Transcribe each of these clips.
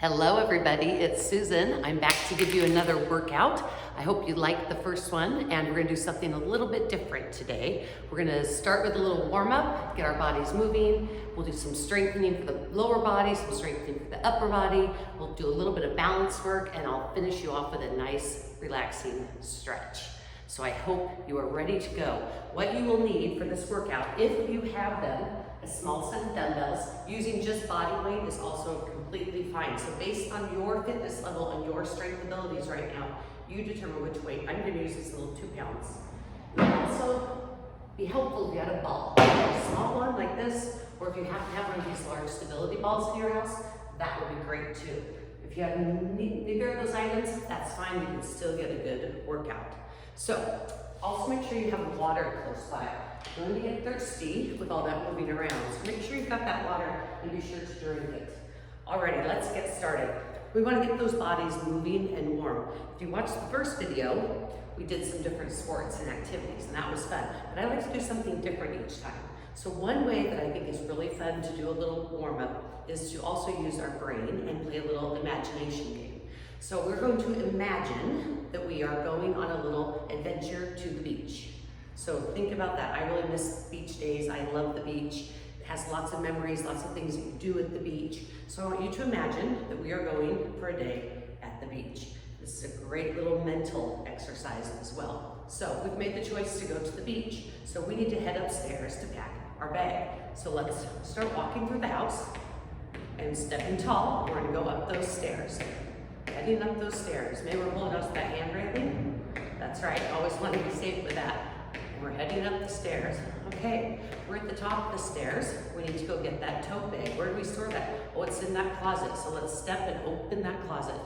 Hello everybody, it's Susan. I'm back to give you another workout. I hope you liked the first one, and we're gonna do something a little bit different today. We're gonna start with a little warm up, get our bodies moving. We'll do some strengthening for the lower body, some strengthening for the upper body. We'll do a little bit of balance work, and I'll finish you off with a nice, relaxing stretch. So I hope you are ready to go. What you will need for this workout, if you have them, a small set of dumbbells, using just body weight is also completely fine. So based on your fitness level and your strength abilities right now, you determine which weight. I'm gonna use this little 2 pounds. It can also be helpful if you had a ball, a small one like this, or if you have to have one of these large stability balls in your house, that would be great too. If you have neither of those items, that's fine, you can still get a good workout. So, also make sure you have water close by. You're going to get thirsty with all that moving around, so make sure you've got that water and be sure to drink it. Alrighty, let's get started. We want to get those bodies moving and warm. If you watched the first video, we did some different sports and activities, and that was fun. But I like to do something different each time. So one way that I think is really fun to do a little warm-up is to also use our brain and play a little imagination game. So we're going to imagine that we are going on a little adventure to the beach. So think about that. I really miss beach days. I love the beach. It has lots of memories, lots of things you do at the beach. So I want you to imagine that we are going for a day at the beach. This is a great little mental exercise as well. So we've made the choice to go to the beach. So we need to head upstairs to pack our bag. So let's start walking through the house and stepping tall. We're gonna go up those stairs. Heading up those stairs. Maybe we're holding us that hand railing. That's right, always want to be safe with that. And we're heading up the stairs. Okay, we're at the top of the stairs. We need to go get that tote bag. Where do we store that? Oh, it's in that closet. So let's step and open that closet.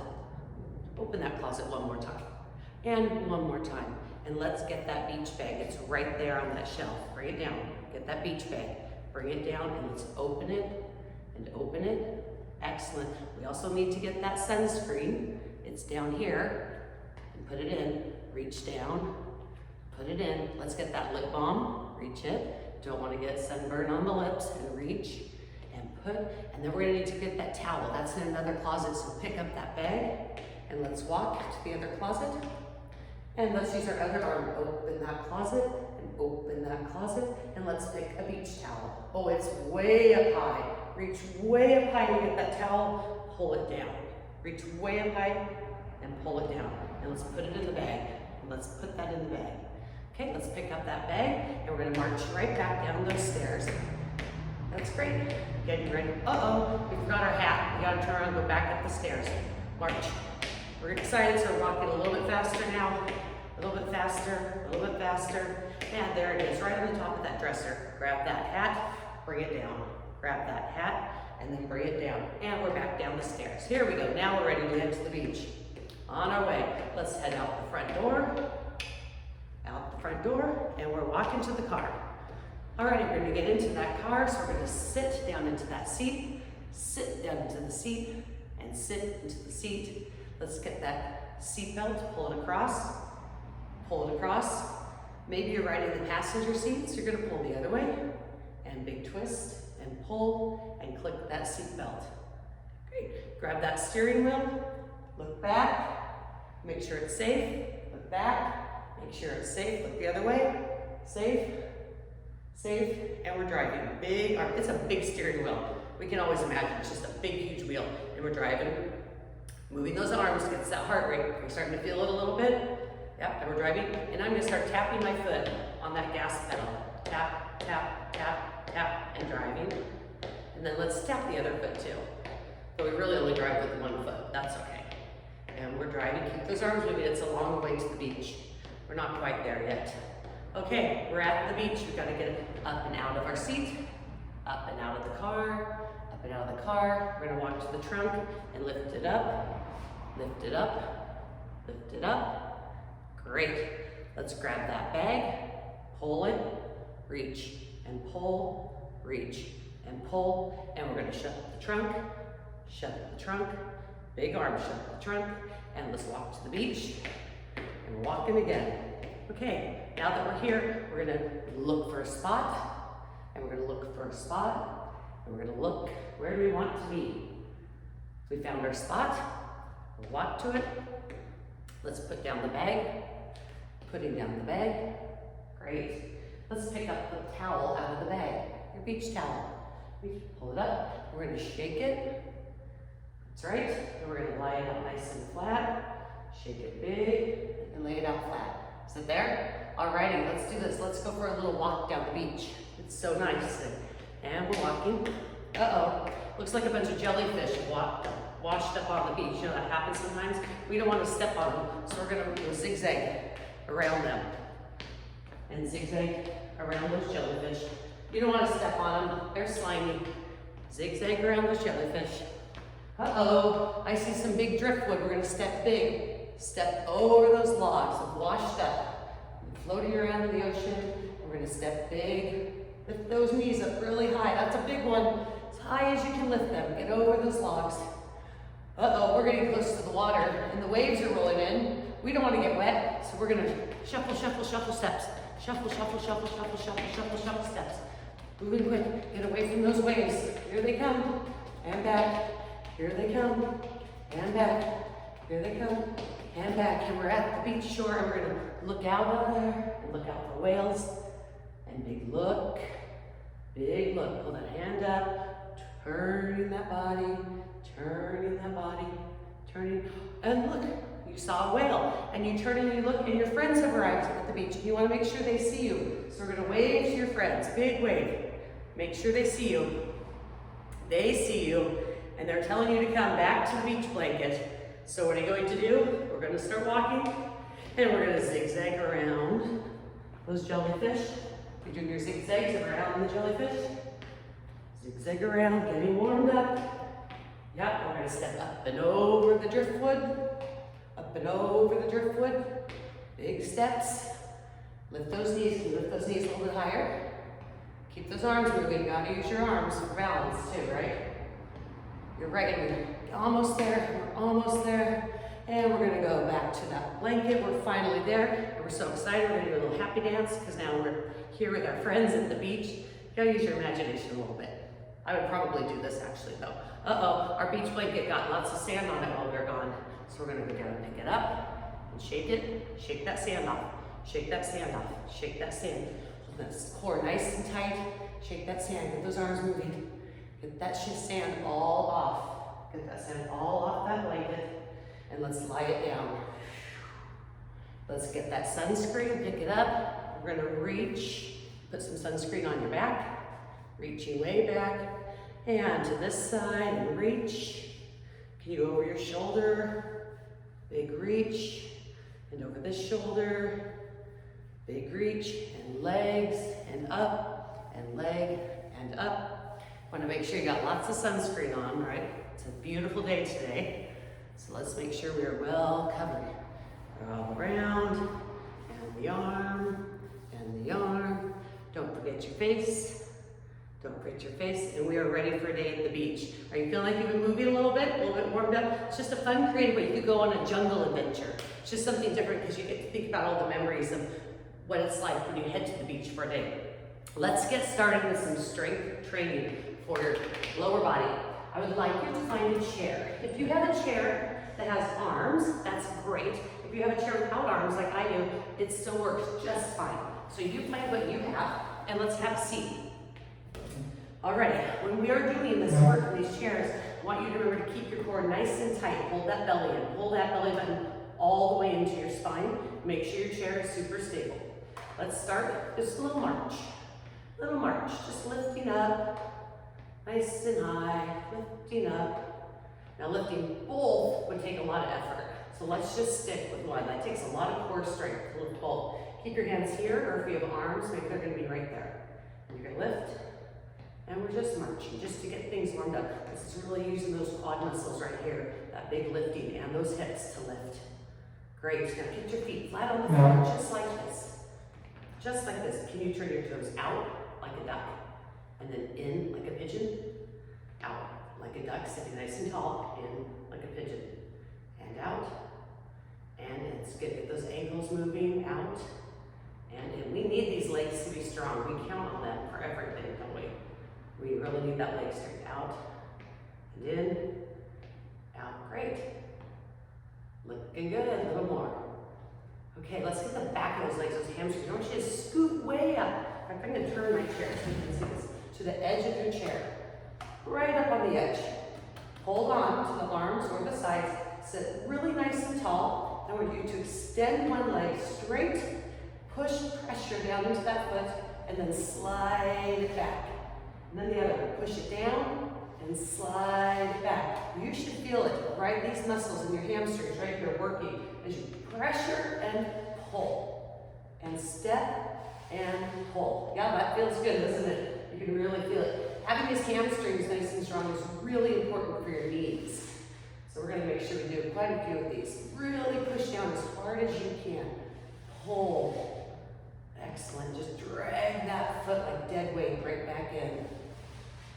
Open that closet one more time. And one more time. And let's get that beach bag. It's right there on that shelf. Bring it down. Get that beach bag. Bring it down and let's open it and open it. Excellent. We also need to get that sunscreen. It's down here. And put it in. Reach down. Put it in. Let's get that lip balm. Reach it. Don't want to get sunburn on the lips. And reach and put. And then we're going to need to get that towel. That's in another closet. So pick up that bag and let's walk to the other closet. And let's use our other arm. Open that closet and open that closet. And let's pick a beach towel. Oh, it's way up high. Reach way up high to get that towel, pull it down. Reach way up high and pull it down. And let's put it in the bag. And let's put that in the bag. Okay, let's pick up that bag and we're gonna march right back down those stairs. That's great. Getting ready. Uh-oh, we forgot our hat. We gotta turn around and go back up the stairs. March. We're excited, so we're walking a little bit faster now. A little bit faster, a little bit faster. And there it is, right on the top of that dresser. Grab that hat, bring it down. Grab that hat and then bring it down. And we're back down the stairs. Here we go. Now we're ready to head to the beach. On our way. Let's head out the front door. Out the front door. And we're walking to the car. Alrighty, we're going to get into that car. So we're going to sit down into that seat. Sit down into the seat. And sit into the seat. Let's get that seat belt. Pull it across. Pull it across. Maybe you're riding the passenger seat, so you're going to pull the other way. And big twist. And pull and click that seat belt. Great. Grab that steering wheel, look back, make sure it's safe, look back, make sure it's safe, look the other way, safe, safe, and we're driving. Big arm. It's a big steering wheel. We can always imagine it's just a big, huge wheel, and we're driving. Moving those arms gets that heart rate. We're starting to feel it a little bit. Yep, and we're driving, and I'm gonna start tapping my foot on that gas pedal. Tap, tap, tap, tap, and driving. And then let's tap the other foot too. But we really only drive with one foot. That's okay. And we're driving. Keep those arms moving. It's a long way to the beach. We're not quite there yet. Okay, we're at the beach. We've got to get up and out of our seat, up and out of the car, up and out of the car. We're going to walk to the trunk and lift it up, lift it up, lift it up. Great. Let's grab that bag, pull it, reach, and pull, reach, and pull, and we're going to shut the trunk, big arm, shut the trunk, and let's walk to the beach, and we're walking again. Okay, now that we're here, we're going to look for a spot, and we're going to look for a spot, and we're going to look, where do we want to be? We found our spot. We'll walk to it. Let's put down the bag. Putting down the bag. Great. Let's pick up the towel out of the bag, your beach towel. We pull it up. We're going to shake it. That's right. And we're going to lie it out nice and flat. Shake it big and lay it out flat. Is it there? Alrighty, let's do this. Let's go for a little walk down the beach. It's so nice. And we're walking. Uh-oh. Looks like a bunch of jellyfish washed up on the beach. You know, that happens sometimes. We don't want to step on them, so we're going to zigzag around them. And zigzag around those jellyfish. You don't want to step on them. They're slimy. Zigzag around those jellyfish. Uh-oh. I see some big driftwood. We're going to step big. Step over those logs of washed up. Floating around in the ocean. We're going to step big. Lift those knees up really high. That's a big one. As high as you can lift them. Get over those logs. Uh-oh, we're getting close to the water and the waves are rolling in. We don't want to get wet, so we're going to shuffle, shuffle, shuffle steps. Shuffle, shuffle, shuffle, shuffle, shuffle, shuffle, shuffle steps. Moving quick. Get away from those waves. Here they come. And back. Here they come. And back. Here they come. And back. And we're at the beach shore and we're going to look out over there and look out for whales. And big look. Big look. Pull that hand up. Turning that body. Turning that body. Turning. And look. You saw a whale, and you turn and you look, and your friends have arrived at the beach, and you want to make sure they see you. So we're going to wave to your friends, big wave. Make sure they see you. They see you, and they're telling you to come back to the beach blanket. So what are you going to do? We're going to start walking, and we're going to zigzag around those jellyfish. You're doing your zigzags around the jellyfish. Zigzag around, getting warmed up. Yep, we're going to step up and over the driftwood. Up and over the driftwood. Big steps. Lift those knees. Can you lift those knees a little bit higher? Keep those arms moving. You gotta use your arms for balance too, right? You're right. We're almost there. We're almost there. And we're gonna go back to that blanket. We're finally there. And we're so excited. We're gonna do a little happy dance because now we're here with our friends at the beach. You gotta use your imagination a little bit. I would probably do this actually though. Uh-oh, our beach blanket got lots of sand on it while we were gone. So we're gonna go down and pick it up and shake it. Shake that sand off. Shake that sand off. Shake that sand. Hold that core nice and tight. Shake that sand. Get those arms moving. Get that sand all off. Get that sand all off that blanket. And let's lie it down. Let's get that sunscreen. Pick it up. We're gonna reach. Put some sunscreen on your back. Reaching way back. And to this side and reach. Can you go over your shoulder? Big reach, and over this shoulder, big reach, and legs, and up, and leg, and up. Want to make sure you got lots of sunscreen on, right? It's a beautiful day today, so let's make sure we are well covered. All around, and the arm, and the arm. Don't forget your face. Don't forget your face, and we are ready for a day at the beach. Are you feeling like you've been moving a little bit warmed up? It's just a fun, creative way. You could go on a jungle adventure. It's just something different because you get to think about all the memories of what it's like when you head to the beach for a day. Let's get started with some strength training for your lower body. I would like you to find a chair. If you have a chair that has arms, that's great. If you have a chair without arms like I do, it still works just fine. So you find what you have, and let's have a seat. Alright, when we are doing this work in these chairs, I want you to remember to keep your core nice and tight. Hold that belly in. Hold that belly button all the way into your spine. Make sure your chair is super stable. Let's start just a little march. Little march, just lifting up, nice and high, lifting up. Now lifting both would take a lot of effort. So let's just stick with one. That takes a lot of core strength to lift both. Keep your hands here, or if you have arms, maybe they're gonna be right there. And you're gonna lift. And we're just marching, just to get things warmed up. This is really using those quad muscles right here, that big lifting, and those hips to lift. Great, now get your feet flat on the floor, just like this. Just like this. Can you turn your toes out like a duck? And then in like a pigeon? Out like a duck, sitting nice and tall, in like a pigeon. And out, and it's good. Get those ankles moving, out, and in. We need these legs to be strong. We count on them for everything, don't we? We really need that leg strength. Out, and in, Doing good, a little more. Okay, let's get the back of those legs, those hamstrings. I want you to scoot way up. In fact, I'm gonna turn my chair so you can see this. To the edge of your chair. Right up on the edge. Hold on to the arms or the sides. Sit really nice and tall. I want you to extend one leg straight, push pressure down into that foot, and then slide it back. And then the other one, push it down and slide it back. You should feel it, right? These muscles in your hamstrings right here working as you pressure and pull. And step and pull. Yeah, that feels good, doesn't it? You can really feel it. Having these hamstrings nice and strong is really important for your knees. So we're going to make sure we do quite a few of these. Really push down as hard as you can. Pull. Excellent. Just drag that foot like dead weight right back in.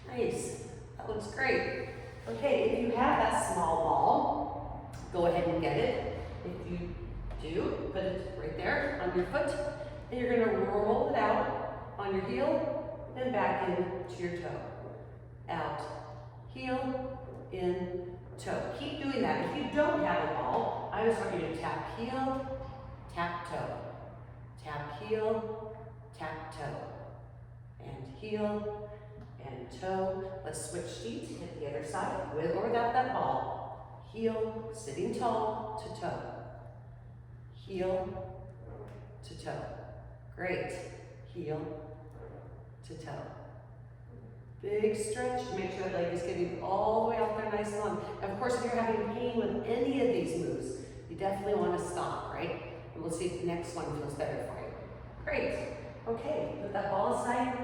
Nice. That looks great. Okay, if you have that small ball, go ahead and get it. If you do, put it right there on your foot. And you're going to roll it out on your heel and back into your toe. Out. Heel, in, toe. Keep doing that. If you don't have a ball, I just want you to tap heel, tap toe. Tap heel, tap toe. And heel, and toe. Let's switch feet, hit the other side, with or without that ball. Heel, sitting tall to toe. Heel to toe. Great. Heel to toe. Big stretch, make sure that leg is getting all the way out there nice and long. And of course, if you're having pain with any of these moves, you definitely want to stop, right? And we'll see if the next one feels better for you. Great. Okay, put that ball aside,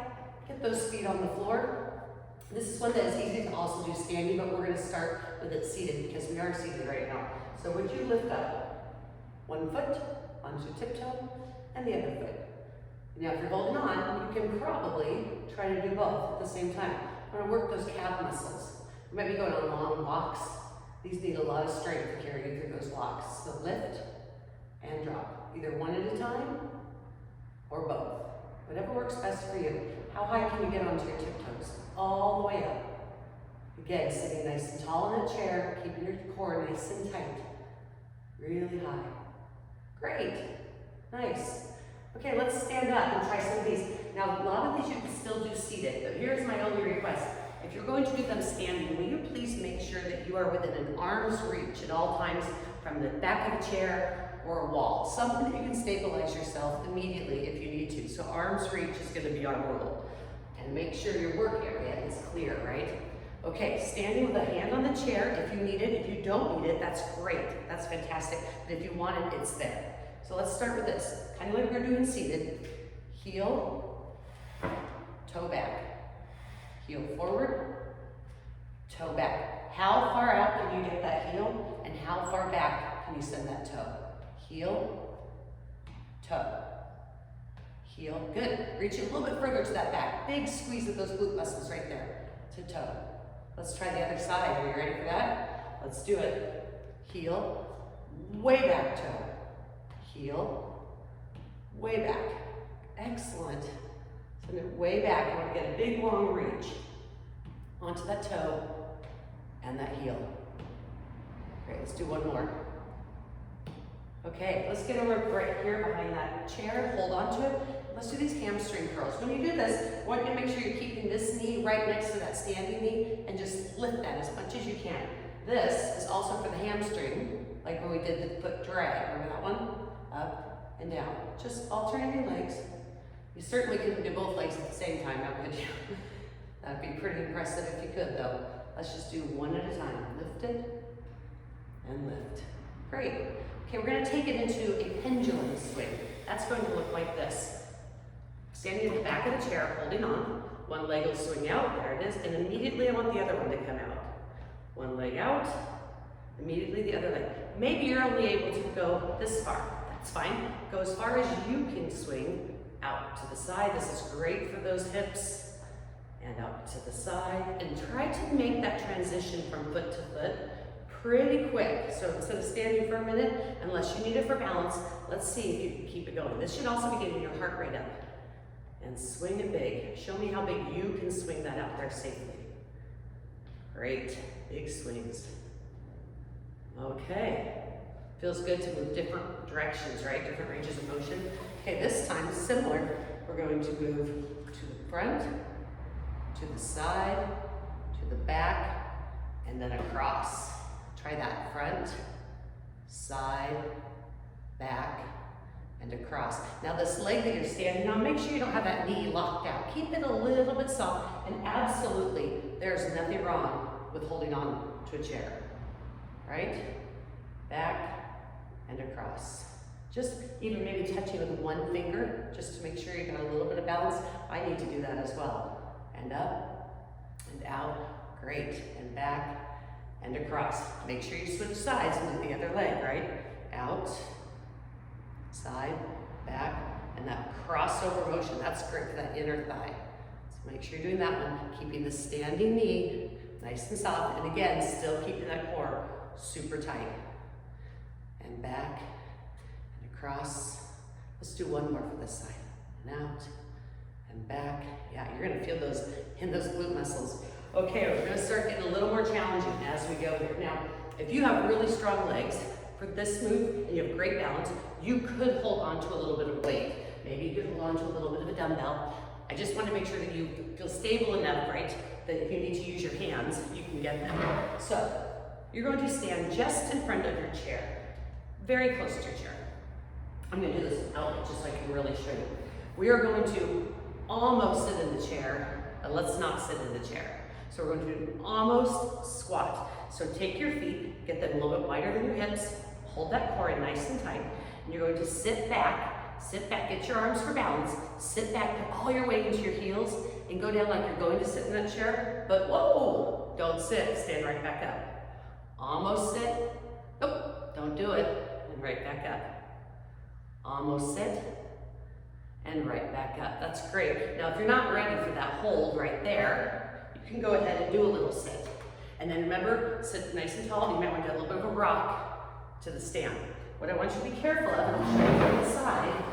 get those feet on the floor. This is one that is easy to also do standing, but we're going to start with it seated because we are seated right now. So would you lift up one foot onto tiptoe and the other foot? Now, if you're holding on, you can probably try to do both at the same time. We're going to work those calf muscles. We might be going on long walks. These need a lot of strength to carry you through those walks. So lift and drop, either one at a time or both. Whatever works best for you. How high can you get onto your tiptoes? All the way up. Again, sitting nice and tall in a chair, keeping your core nice and tight. Really high. Great. Nice. Okay, let's stand up and try some of these. Now, a lot of these you can still do seated, but here's my only request. If you're going to do them standing, will you please make sure that you are within an arm's reach at all times from the back of a chair or a wall. Something that you can stabilize yourself immediately if you need to. So arm's reach is going to be our rule. And make sure your work area is clear, right? Okay, standing with a hand on the chair if you need it. If you don't need it, that's great. That's fantastic. But if you want it, it's there. So let's start with this. Kind of like we're doing seated. Heel, toe back. Heel forward, toe back. How far out can you get that heel? And how far back can you send that toe? Heel, toe. Heel, good. Reach it a little bit further to that back. Big squeeze of those glute muscles right there. To toe. Let's try the other side. Are you ready for that? Let's do it. Heel, way back toe. Heel, way back. Excellent. Send it way back. You want to get a big long reach onto that toe and that heel. Great, let's do one more. Okay, let's get over right here behind that chair. Hold on to it. Let's do these hamstring curls. When you do this, I want you to make sure you're keeping this knee right next to that standing knee and just lift that as much as you can. This is also for the hamstring, like when we did the foot drag. Remember that one? Up and down. Just alternating legs. You certainly couldn't do both legs at the same time, now could you? That'd be pretty impressive if you could, though. Let's just do one at a time. Lift it and lift. Great. Okay, we're going to take it into a pendulum swing. That's going to look like this. Standing at the back of the chair, holding on. One leg will swing out. There it is. And immediately I want the other one to come out. One leg out. Immediately the other leg. Maybe you're only able to go this far. That's fine. Go as far as you can swing out to the side. This is great for those hips. And out to the side. And try to make that transition from foot to foot pretty quick. So instead of standing for a minute, unless you need it for balance, let's see if you can keep it going. This should also be getting your heart rate up. And swing it big. Show me how big you can swing that out there safely. Great. Big swings. Okay. Feels good to move different directions, right? Different ranges of motion. Okay, this time, similar. We're going to move to the front, to the side, to the back, and then across. Try that, front, side, back, and across. Now this leg that you're standing on, make sure you don't have that knee locked out. Keep it a little bit soft, and absolutely, there's nothing wrong with holding on to a chair. Right? Back and across. Just even maybe touching with one finger, just to make sure you got a little bit of balance. I need to do that as well. And up, and out, great. And back, and across. Make sure you switch sides and do the other leg, right? Out, side, back, and that crossover motion, that's great for that inner thigh. So make sure you're doing that one, keeping the standing knee nice and soft, and again, still keeping that core super tight. And back, and across. Let's do one more for this side. And out, and back. Yeah, you're gonna feel those in those glute muscles. Okay, we're gonna start getting a little more challenging as we go here. Now, if you have really strong legs, for this move, and you have great balance, you could hold on to a little bit of weight. Maybe you could hold on to a little bit of a dumbbell. I just want to make sure that you feel stable enough, right, that if you need to use your hands, you can get them. So, you're going to stand just in front of your chair, very close to your chair. I'm going to do this out just so I can really show you. We are going to almost sit in the chair, and let's not sit in the chair. So we're going to do almost squat. So take your feet, get them a little bit wider than your hips, hold that core in nice and tight, and you're going to sit back, get your arms for balance, sit back, put all your weight into your heels, and go down like you're going to sit in that chair, but whoa, don't sit, stand right back up. Almost sit, nope, don't do it, and right back up. Almost sit, and right back up. That's great. Now if you're not ready for that hold right there, you can go ahead and do a little sit. And then remember, sit nice and tall. You might want to do a little bit of a rock to the stand. What I want you to be careful of, and I'll show you on the side,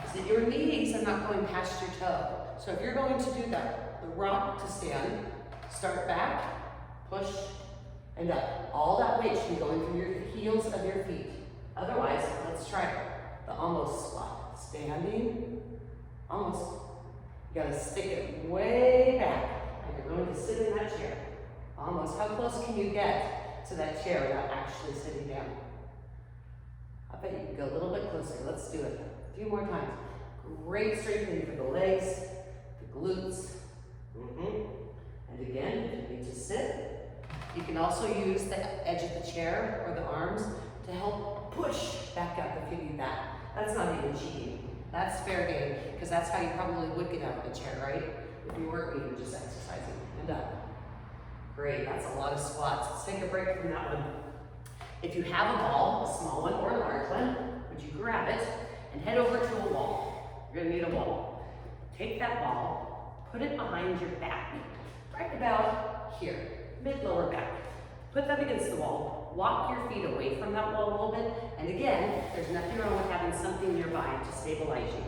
is that your knees are not going past your toe. So if you're going to do that, the rock to stand, start back, push, and up. All that weight should be going through your heels of your feet. Otherwise, let's try the almost squat. Standing, almost. You gotta stick it way back, and you're going to sit in that chair. Almost. How close can you get to that chair without actually sitting down? I bet you can go a little bit closer. Let's do it. A few more times. Great strengthening for the legs, the glutes. And again, if you need to sit, you can also use the edge of the chair or the arms to help push back up if you need that. That's not even cheating. That's fair game, because that's how you probably would get out of the chair, right? If you weren't even just exercising. And up. Great, that's a lot of squats. Let's take a break from that one. If you have a ball, a small one or a large one, would you grab it and head over to a wall? You're gonna need a wall. Take that ball, put it behind your back, right about here, mid-lower back. Put that against the wall. Walk your feet away from that wall a little bit. And again, there's nothing wrong with having something nearby to stabilize you.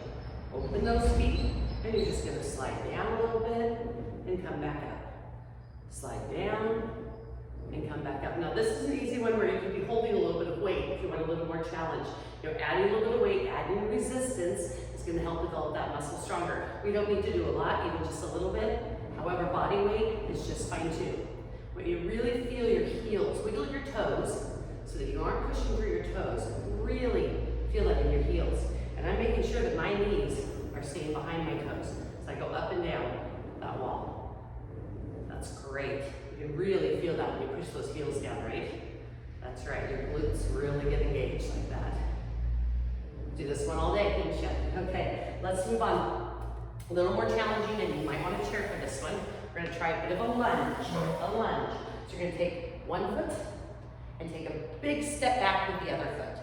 Open those feet, and you're just gonna slide down a little bit and come back up. Slide down and come back up. Now this is an easy one where you can be holding a little bit of weight if you want a little more challenge. You know, adding a little bit of weight, adding resistance is going to help develop that muscle stronger. We don't need to do a lot, even just a little bit. However, body weight is just fine too. When you really feel your heels, wiggle your toes so that you aren't pushing through your toes. Really feel that in your heels. And I'm making sure that my knees are staying behind my toes. So I go up and down that wall. That's great. You can really feel that when you push those heels down, right? That's right, your glutes really get engaged like that. Do this one all day, can't you? Okay, let's move on. A little more challenging, and you might want to chair for this one. We're gonna try a bit of a lunge, So you're gonna take one foot and take a big step back with the other foot.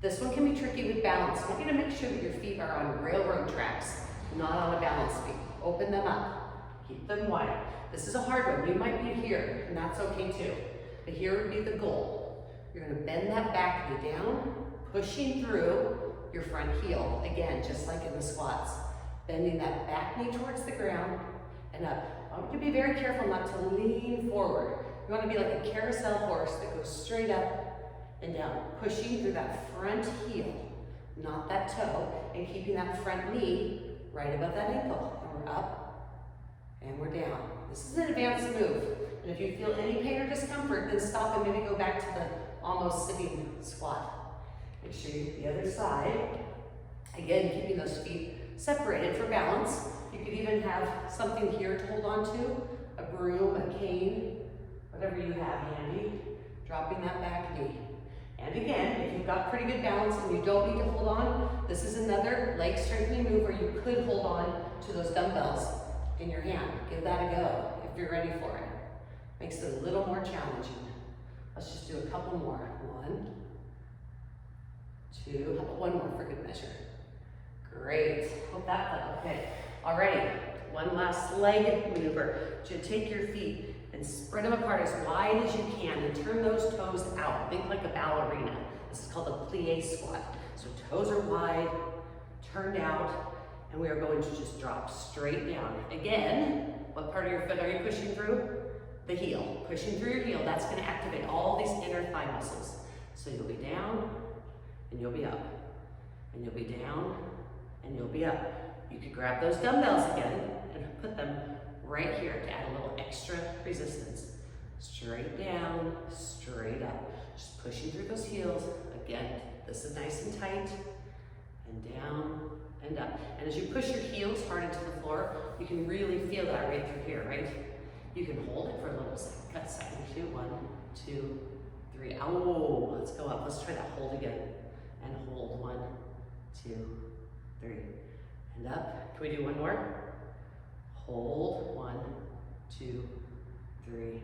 This one can be tricky with balance. I want you to make sure that your feet are on railroad tracks, not on a balance beam. Open them up, keep them wide. This is a hard one. You might be here, and that's okay too. But here would be the goal. You're gonna bend that back knee down, pushing through your front heel. Again, just like in the squats. Bending that back knee towards the ground and up. I want you to be very careful not to lean forward. You wanna be like a carousel horse that goes straight up and down. Pushing through that front heel, not that toe, and keeping that front knee right above that ankle. And we're up, and we're down. This is an advanced move. And if you feel any pain or discomfort, then stop and maybe go back to the almost sitting squat. Make sure you do the other side. Again, keeping those feet separated for balance. You could even have something here to hold on to, a broom, a cane, whatever you have handy. Dropping that back knee. And again, if you've got pretty good balance and you don't need to hold on, this is another leg strengthening move where you could hold on to those dumbbells in your hand. Give that a go if you're ready for it. Makes it a little more challenging. Let's just do a couple more. 1, 2, how about one more for good measure? Great, hope that felt okay. Alrighty, one last leg maneuver. You take your feet and spread them apart as wide as you can and turn those toes out. Think like a ballerina. This is called a plie squat. So toes are wide, turned out, and we are going to just drop straight down. Again, what part of your foot are you pushing through? The heel. Pushing through your heel, that's gonna activate all these inner thigh muscles. So you'll be down, and you'll be up. And you'll be down, and you'll be up. You could grab those dumbbells again and put them right here to add a little extra resistance. Straight down, straight up. Just pushing through those heels. Again, this is nice and tight, and down and up. And as you push your heels hard into the floor, you can really feel that right through here, right? You can hold it for a little second. Cut second, 2, 1, 2, 3. Oh, let's go up. Let's try that hold again. And hold 1, 2, 3. And up. Can we do one more? Hold 1, 2, 3.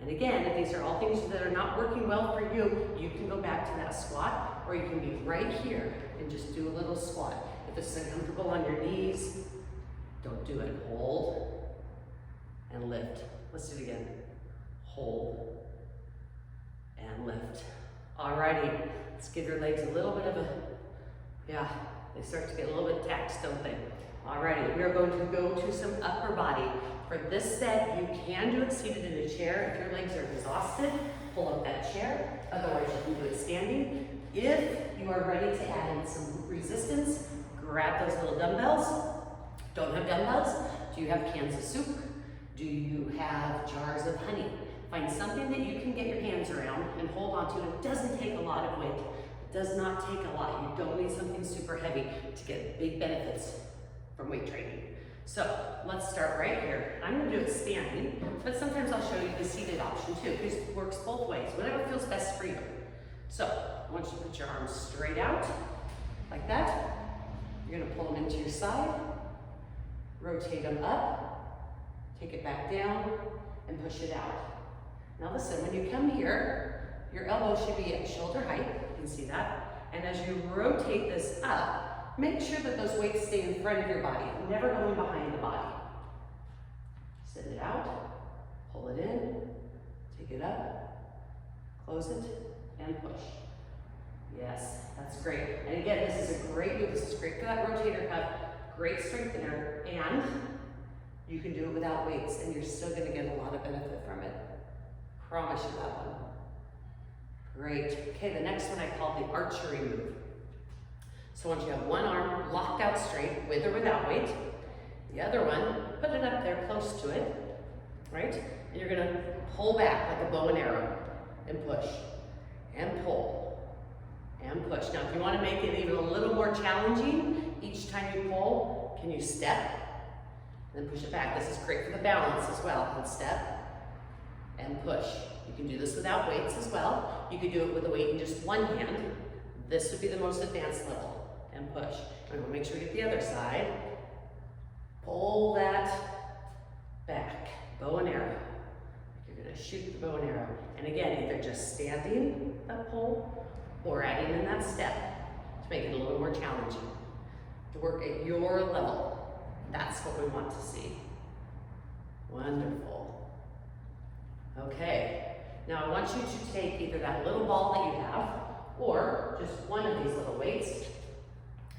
And again, if these are all things that are not working well for you, you can go back to that squat, or you can be right here and just do a little squat. If this is uncomfortable on your knees, don't do it. Hold and lift. Let's do it again. Hold and lift. Alrighty, let's give your legs a little bit of a, they start to get a little bit taxed, don't they? Alrighty, we are going to go to some upper body. For this set, you can do it seated in a chair. If your legs are exhausted, pull up that chair. Otherwise, you can do it standing. If you are ready to add in some resistance, grab those little dumbbells. Don't have dumbbells? Do you have cans of soup? Do you have jars of honey? Find something that you can get your hands around and hold on to. It doesn't take a lot of weight. It does not take a lot. You don't need something super heavy to get big benefits from weight training. So let's start right here. I'm gonna do it standing, but sometimes I'll show you the seated option too, because it works both ways, whatever feels best for you. So I want you to put your arms straight out, like that. You're gonna pull them into your side, rotate them up, take it back down, and push it out. Now listen, when you come here, your elbow should be at shoulder height, you can see that. And as you rotate this up, make sure that those weights stay in front of your body, never going behind the body. Send it out, pull it in, take it up, close it, and push. Yes, that's great. And again, this is a great move. This is great for that rotator cuff, great strengthener, and you can do it without weights, and you're still gonna get a lot of benefit from it. Promise you that one. Great. Okay, the next one I call the archery move. So once you have one arm locked out straight, with or without weight, the other one, put it up there close to it, right? And you're gonna pull back like a bow and arrow, and push, and pull, and push. Now, if you wanna make it even a little more challenging, each time you pull, can you step, and then push it back? This is great for the balance as well. And step, and push. You can do this without weights as well. You could do it with a weight in just one hand. This would be the most advanced level. And push. And we'll make sure we get the other side. Pull that back. Bow and arrow. You're gonna shoot the bow and arrow. And again, either just standing that pull or adding in that step to make it a little more challenging. To work at your level. That's what we want to see. Wonderful. Okay. Now I want you to take either that little ball that you have or just one of these little weights.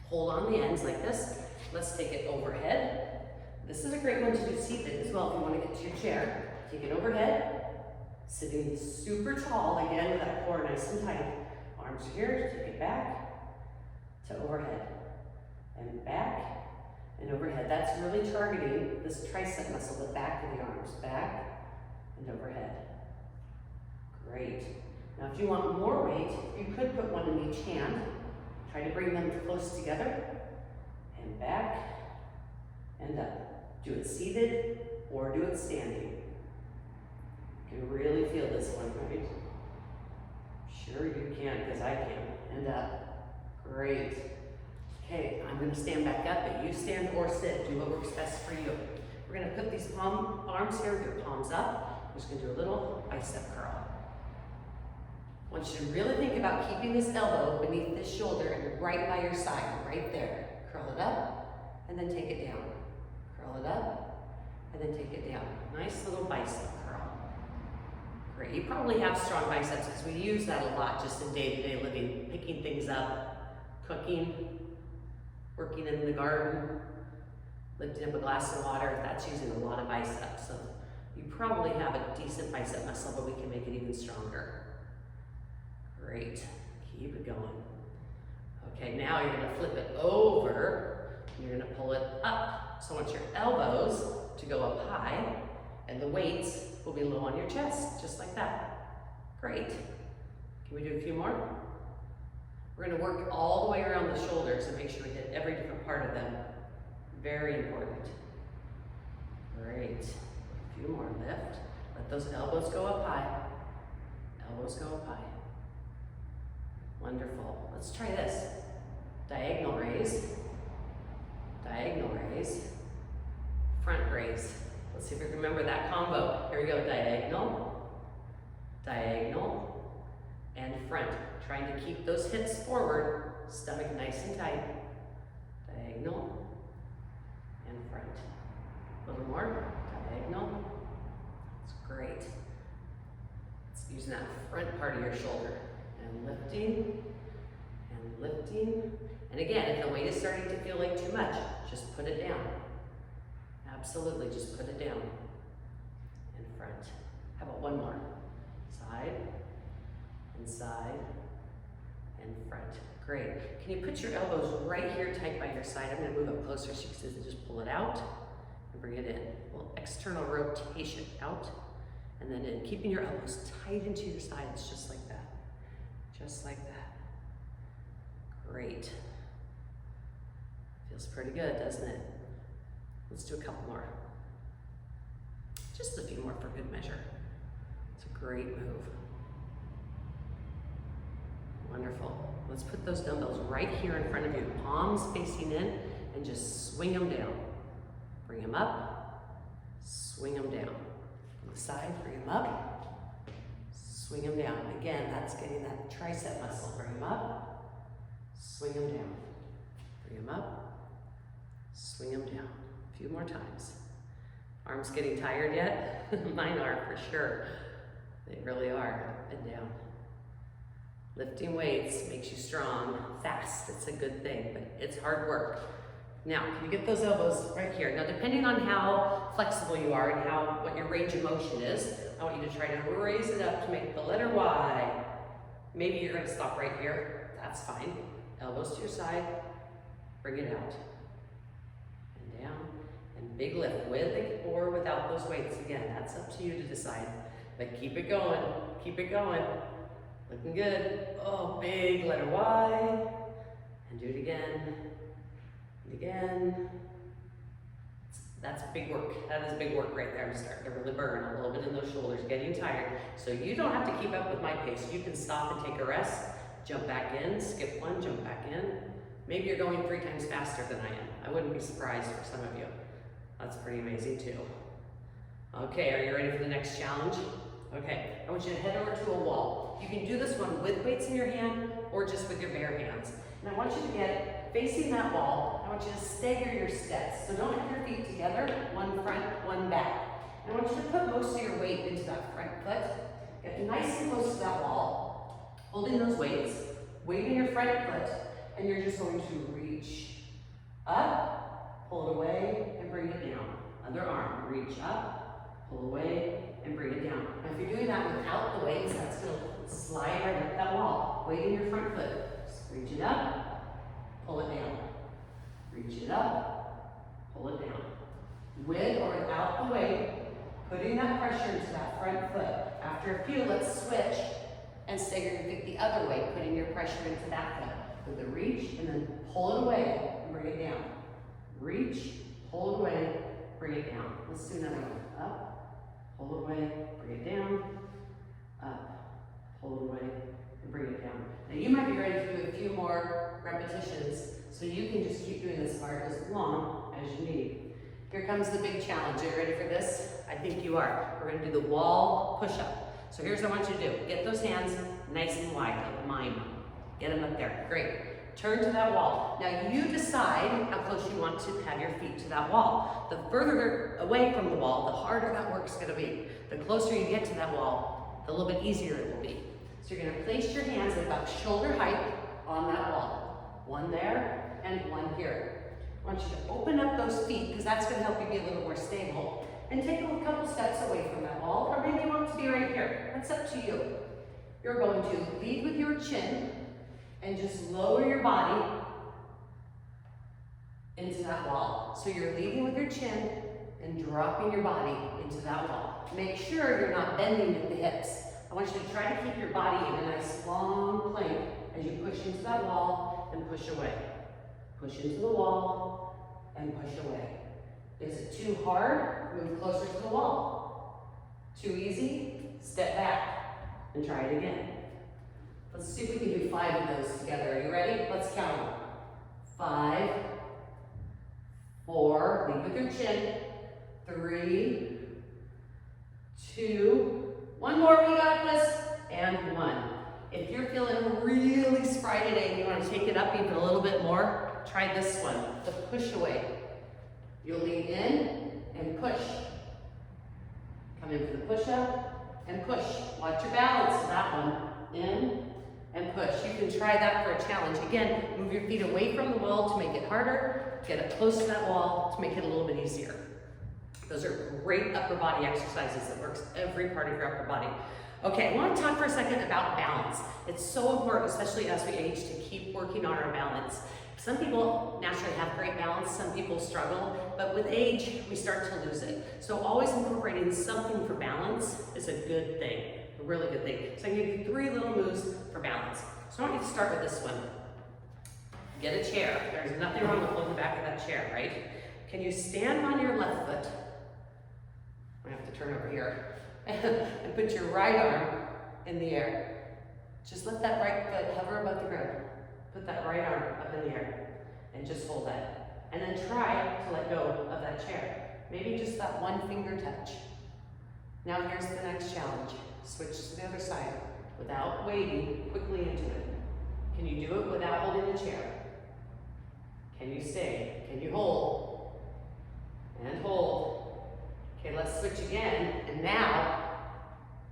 Hold on the ends like this. Let's take it overhead. This is a great one to do seated as well if you want to get to your chair. Take it overhead, sitting super tall, again with that core nice and tight. Arms here, take it back to overhead. And back and overhead. That's really targeting this tricep muscle, the back of the arms. Back and overhead. Great. Now if you want more weight, you could put one in each hand. Try to bring them close together. And back and up. Do it seated or do it standing. You can really feel this one, right? Sure you can, because I can. And up. Great. Okay, I'm going to stand back up, but you stand or sit. Do what works best for you. We're going to put these arms here with your palms up. We're just going to do a little bicep curl. I want you to really think about keeping this elbow beneath this shoulder and right by your side, right there. Curl it up, and then take it down. Curl it up, and then take it down. Nice little bicep curl. Great. You probably have strong biceps because we use that a lot just in day-to-day living, picking things up, cooking, working in the garden, lifting up a glass of water. That's using a lot of biceps. So you probably have a decent bicep muscle, but we can make it even stronger. Great. Keep it going. Okay, now you're going to flip it over. And you're going to pull it up. So I want your elbows to go up high, and the weights will be low on your chest, just like that. Great. Can we do a few more? We're going to work all the way around the shoulders and make sure we hit every different part of them. Very important. Great. A few more. Lift. Let those elbows go up high. Elbows go up high. Wonderful. Let's try this. Diagonal raise. Diagonal raise. Front raise. Let's see if we can remember that combo. Here we go. Diagonal. Diagonal. And front. Trying to keep those hips forward, stomach nice and tight. Diagonal and front. A little more. Diagonal. That's great. It's using that front part of your shoulder. And lifting and lifting. And again, if the weight is starting to feel like too much, just put it down. Absolutely, just put it down. And front. How about one more? Side and side. And front. Great. Can you put your elbows right here tight by your side? I'm going to move up closer so you can just pull it out and bring it in. A little external rotation out and then in. Keeping your elbows tight into your sides just like that. Just like that. Great. Feels pretty good, doesn't it? Let's do a couple more. Just a few more for good measure. It's a great move. Wonderful. Let's put those dumbbells right here in front of you, palms facing in, and just swing them down. Bring them up, swing them down. From the side, bring them up, swing them down. Again, that's getting that tricep muscle. Bring them up, swing them down. Bring them up, swing them down. A few more times. Arms getting tired yet? Mine are for sure. They really are. Up and down. Lifting weights makes you strong, fast. It's a good thing, but it's hard work. Now, can you get those elbows right here? Now, depending on how flexible you are and what your range of motion is, I want you to try to raise it up to make the letter Y. Maybe you're going to stop right here. That's fine. Elbows to your side. Bring it out. And down. And big lift with or without those weights. Again, that's up to you to decide. But keep it going. Keep it going. Looking good. Oh, big letter Y. And do it again. And again. That's big work. That is big work right there. I'm starting to really burn a little bit in those shoulders, getting tired. So you don't have to keep up with my pace. You can stop and take a rest, jump back in, skip one, jump back in. Maybe you're going 3 times faster than I am. I wouldn't be surprised for some of you. That's pretty amazing too. Okay, are you ready for the next challenge? Okay, I want you to head over to a wall. You can do this one with weights in your hand or just with your bare hands. And I want you to get facing that wall. I want you to stagger your steps. So don't have your feet together, one front, one back. And I want you to put most of your weight into that front foot. Get nice and close to that wall, holding those weights, waving your front foot, and you're just going to reach up, pull it away, and bring it down. Other arm, reach up, pull away, and bring it down. Now if you're doing that without the weights, that's going to slide right up that wall. Weight in your front foot. Just reach it up, pull it down. Reach it up, pull it down. With or without the weight, putting that pressure into that front foot. After a few, let's switch and stagger your feet the other way, putting your pressure into that foot. With a reach, and then pull it away and bring it down. Reach, pull it away, bring it down. Let's do another one. Up, pull it away, bring it down. Up, pull it away, and bring it down. Now you might be ready to do a few more repetitions, so you can just keep doing this part as long as you need. Here comes the big challenge. Are you ready for this? I think you are. We're going to do the wall push-up. So here's what I want you to do. Get those hands nice and wide, like mine. Get them up there. Great. Turn to that wall. Now you decide how close you want to have your feet to that wall. The further away from the wall, the harder that work's going to be. The closer you get to that wall, the little bit easier it will be. So you're going to place your hands at about shoulder height on that wall. One there and one here. I want you to open up those feet because that's going to help you be a little more stable. And take a couple steps away from that wall, or maybe you want it to be right here. That's up to you. You're going to lead with your chin and just lower your body into that wall. So you're leading with your chin and dropping your body into that wall. Make sure you're not bending at the hips. I want you to try to keep your body in a nice long plank as you push into that wall and push away. Push into the wall and push away. Is it too hard? Move closer to the wall. Too easy? Step back and try it again. Let's see if we can do 5 of those together. Are you ready? Let's count them. 5, 4, lead with your chin. 3, 2, one more, we got this, and 1. If you're feeling really spry today and you want to take it up even a little bit more, try this one, the push away. You'll lean in and push. Come in for the push up and push. Watch your balance, that one. In and push. You can try that for a challenge. Again, move your feet away from the wall to make it harder. Get it close to that wall to make it a little bit easier. Those are great upper body exercises that works every part of your upper body. Okay, I want to talk for a second about balance. It's so important, especially as we age, to keep working on our balance. Some people naturally have great balance, some people struggle, but with age, we start to lose it. So always incorporating something for balance is a good thing, a really good thing. So I'm going to give you 3 little moves for balance. So I want you to start with this one. Get a chair. There's nothing wrong with holding the back of that chair, right? Can you stand on your left foot? I have to turn over here. And put your right arm in the air. Just let that right foot hover above the ground. Put that right arm up in the air and just hold that. And then try to let go of that chair. Maybe just that one finger touch. Now here's the next challenge. Switch to the other side without wading quickly into it. Can you do it without holding the chair? Can you stay? Can you hold? And hold. Okay, let's switch again. And now,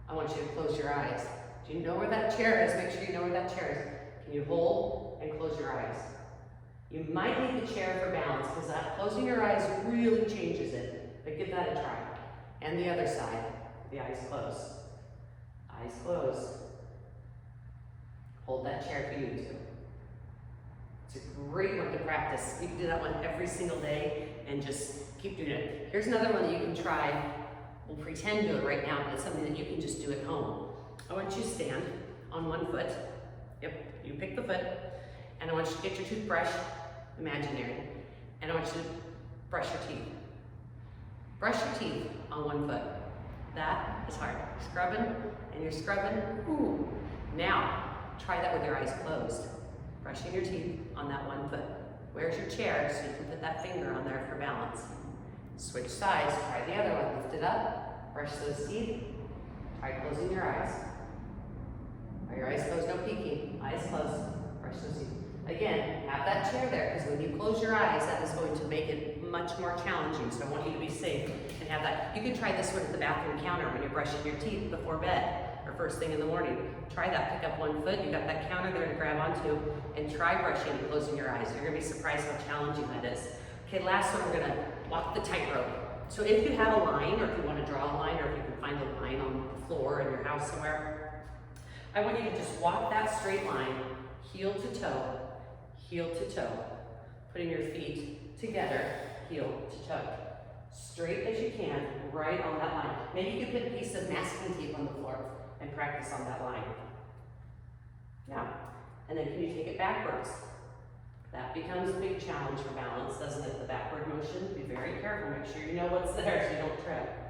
I want you to close your eyes. Do you know where that chair is? Make sure you know where that chair is. Can you hold and close your eyes? You might need the chair for balance because that closing your eyes really changes it. But give that a try. And the other side, the eyes closed. Eyes closed. Hold that chair if you need to. It's a great one to practice. You can do that one every single day and just keep doing it. Here's another one that you can try. We'll pretend to do it right now, but it's something that you can just do at home. I want you to stand on one foot. Yep, you pick the foot. And I want you to get your toothbrush, imaginary, and I want you to brush your teeth. Brush your teeth on one foot. That is hard. You're scrubbing, and you're scrubbing. Ooh. Now, try that with your eyes closed. Brushing your teeth on that one foot. Where's your chair so you can put that finger on there for balance? Switch sides, try the other one. Lift it up, brush those teeth. Try closing your eyes. Are your eyes closed? No peeking. Eyes closed. Brush those teeth. Again, have that chair there because when you close your eyes, that is going to make it much more challenging. So I want you to be safe and have that. You can try this one at the bathroom counter when you're brushing your teeth before bed or first thing in the morning. Try that. Pick up one foot. You've got that counter there to grab onto and try brushing and closing your eyes. You're going to be surprised how challenging that is. Okay, last one, we're going to walk the tightrope. So if you have a line or if you want to draw a line or if you can find a line on the floor in your house somewhere, I want you to just walk that straight line, heel to toe, putting your feet together, heel to toe. Straight as you can, right on that line. Maybe you could put a piece of masking tape on the floor and practice on that line. Yeah, and then can you take it backwards? That becomes a big challenge for balance, doesn't it? The backward motion. Be very careful, make sure you know what's there so you don't trip.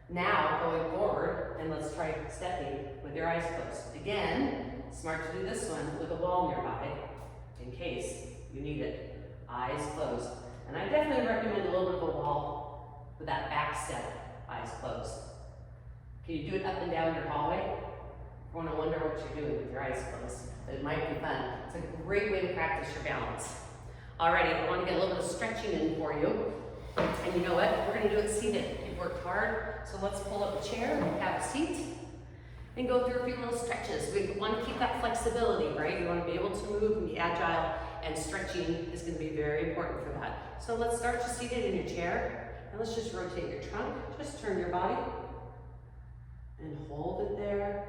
Now, going forward, and let's try stepping with your eyes closed. Again, smart to do this one with a wall nearby, in case you need it. Eyes closed. And I definitely recommend a little bit of a wall with that back step, eyes closed. Can you do it up and down your hallway? I want to wonder what you're doing with your eyes closed. It might be fun. It's a great way to practice your balance. Alrighty, I want to get a little bit of stretching in for you. And you know what? We're going to do it seated. You've worked hard, so let's pull up a chair, have a seat, and go through a few little stretches. We want to keep that flexibility, right? You want to be able to move and be agile, and stretching is going to be very important for that. So let's start just seated in your chair, and let's just rotate your trunk. Just turn your body, and hold it there.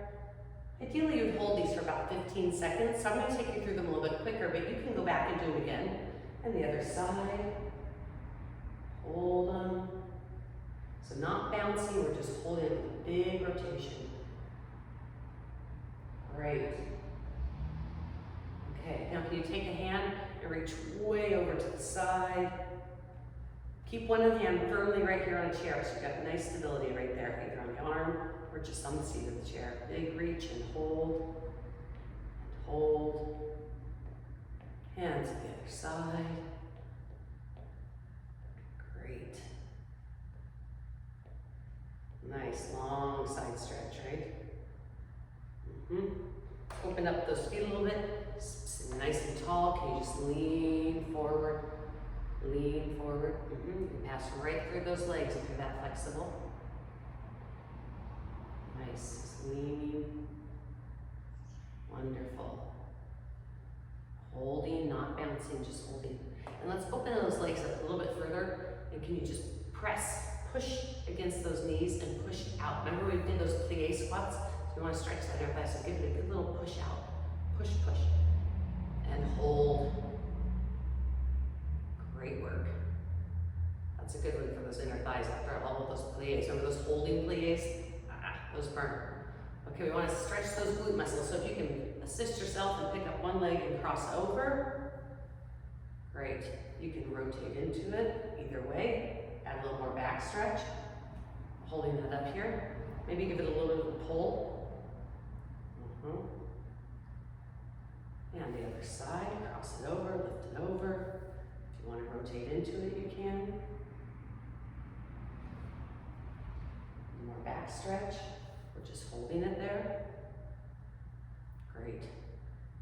Ideally, you'd hold these for about 15 seconds, so I'm going to take you through them a little bit quicker, but you can go back and do it again. And the other side. Hold them. So not bouncing, we're just holding it with a big rotation. Great. Okay, now can you take a hand and reach way over to the side? Keep one hand firmly right here on a chair, so you've got nice stability right there, either on the arm or just on the seat of the chair. Big reach and hold. And hold. Hands to the other side. Great. Nice long side stretch, right? Open up those feet a little bit. Sit nice and tall. Can you just lean forward? Lean forward. Pass right through those legs if you're that flexible. Nice. Just leaning. Wonderful. Holding, not bouncing, just holding. And let's open those legs up a little bit further. And can you just press, push against those knees and push out. Remember we did those plie squats? So you want to stretch that inner thigh, so give it a good little push out. Push, push. And hold. Great work. That's a good one for those inner thighs after all of those plies. Remember those holding plies? Those burn. Okay, we want to stretch those glute muscles. So if you can assist yourself and pick up one leg and cross over. Great. You can rotate into it either way. Add a little more back stretch. Holding that up here. Maybe give it a little bit of a pull. And the other side, cross it over, lift it over. If you want to rotate into it, you can. More back stretch. We're just holding it there. Great.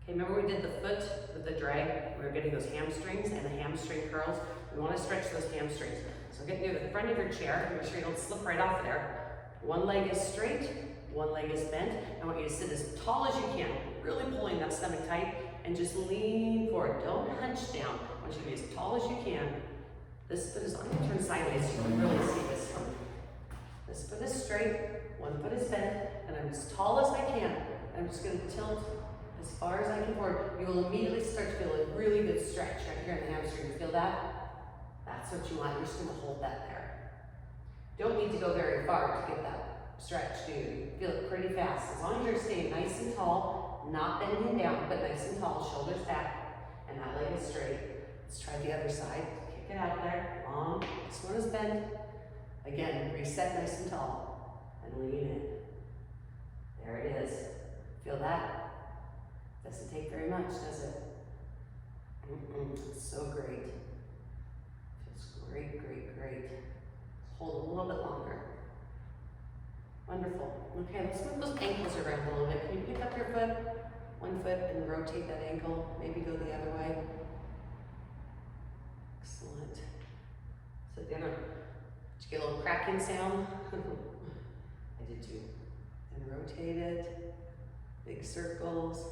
Okay, remember we did the foot with the drag? We were getting those hamstrings and the hamstring curls. We want to stretch those hamstrings. So get near the front of your chair. Make sure you don't slip right off there. One leg is straight, one leg is bent. I want you to sit as tall as you can, really pulling that stomach tight, and just lean forward. Don't hunch down. I want you to be as tall as you can. This foot is on. Turn sideways so you can really see this. This foot is straight, one foot is bent, and I'm as tall as I can. I'm just going to tilt as far as I can forward. You will immediately start to feel a really good stretch right here in the hamstring. You feel that? That's what you want. You're just going to hold that there. Don't need to go very far to get that stretch, do you? Feel it pretty fast. As long as you're staying nice and tall, not bending down, but nice and tall, shoulders back, and that leg is straight. Let's try the other side. Kick it out there. Long. This one is bent. Again, reset nice and tall. And lean in. There it is. Feel that? Doesn't take very much, does it? It's so great. Feels great, great, great. Hold a little bit longer. Wonderful. Okay, let's move those ankles around a little bit. Can you pick up your foot, one foot, and rotate that ankle? Maybe go the other way. Excellent. So the other, did you get a little cracking sound? I did too. And rotate it. Big circles.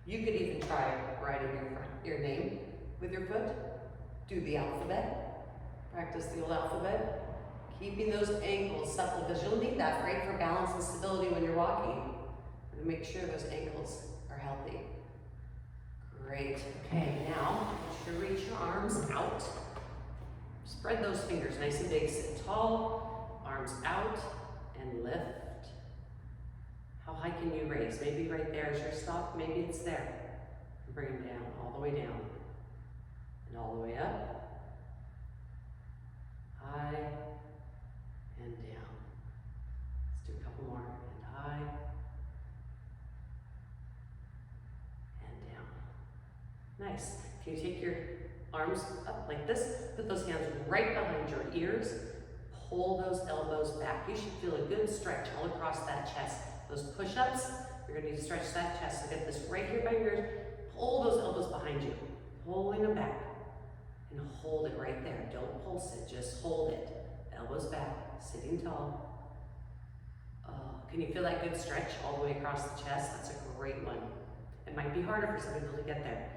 You could even try writing your name with your foot. Do the alphabet. Practice the old alphabet. Keeping those ankles supple because you'll need that, right, for balance and stability when you're walking. and make sure those ankles are healthy. Great. Okay, now make sure you reach your arms out. Spread those fingers nice and big. Sit tall, arms out, and lift. How high can you raise? Maybe right there is your stop. Maybe it's there. Bring them down, all the way down, and all the way up. High and down. Let's do a couple more. And high and down. Nice. Can you take your arms up like this? Put those hands right behind your ears. Pull those elbows back. You should feel a good stretch all across that chest. Those push-ups, you're going to need to stretch that chest. So get this right here by your ears. Pull those elbows behind you. Pulling them back. And hold it right there. Don't pulse it, just hold it. Elbows back, sitting tall. Can you feel that good stretch all the way across the chest? That's a great one. It might be harder for some people to get there.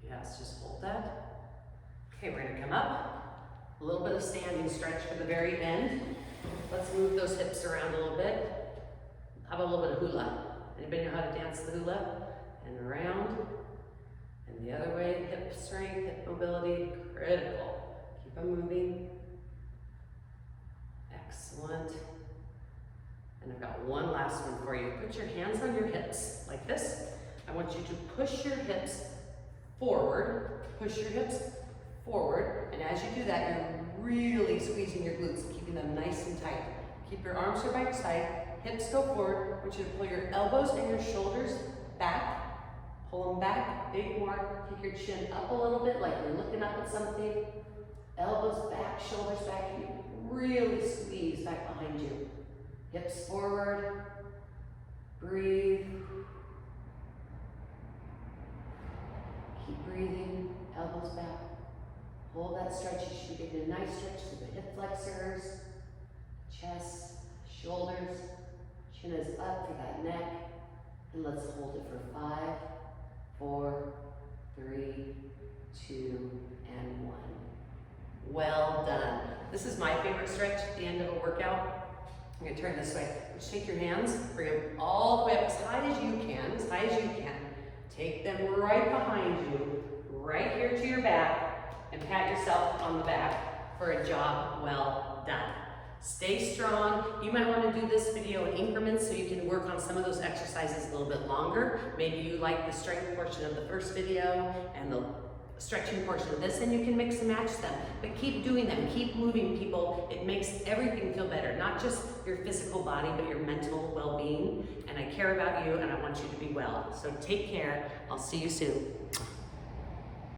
Yes, just hold that. Okay, we're gonna come up. A little bit of standing stretch for the very end. Let's move those hips around a little bit. How about a little bit of hula? Anybody know how to dance the hula? And around. And the other way, hip strength, hip mobility, critical. Keep them moving. Excellent. And I've got one last one for you. Put your hands on your hips, like this. I want you to push your hips forward. Push your hips forward. And as you do that, you're really squeezing your glutes, keeping them nice and tight. Keep your arms here by your side. Hips go forward. I want you to pull your elbows and your shoulders back. Pull them back, big more. Take your chin up a little bit like you're looking up at something. Elbows back, shoulders back. You really squeeze back behind you. Hips forward. Breathe. Keep breathing. Elbows back. Hold that stretch. You should get a nice stretch to the hip flexors, chest, shoulders. Chin is up for that neck. And let's hold it for 5, 4, 3, 2, and 1. Well done. This is my favorite stretch at the end of a workout. I'm going to turn this way. Just take your hands, bring them all the way up as high as you can, as high as you can. Take them right behind you, right here to your back, and pat yourself on the back for a job well done. Stay strong. You might want to do this video in increments so you can work on some of those exercises a little bit longer. Maybe you like the strength portion of the first video and the stretching portion of this, and you can mix and match them. But keep doing them. Keep moving, people. It makes everything feel better. Not just your physical body, but your mental well-being. And I care about you, and I want you to be well. So take care. I'll see you soon.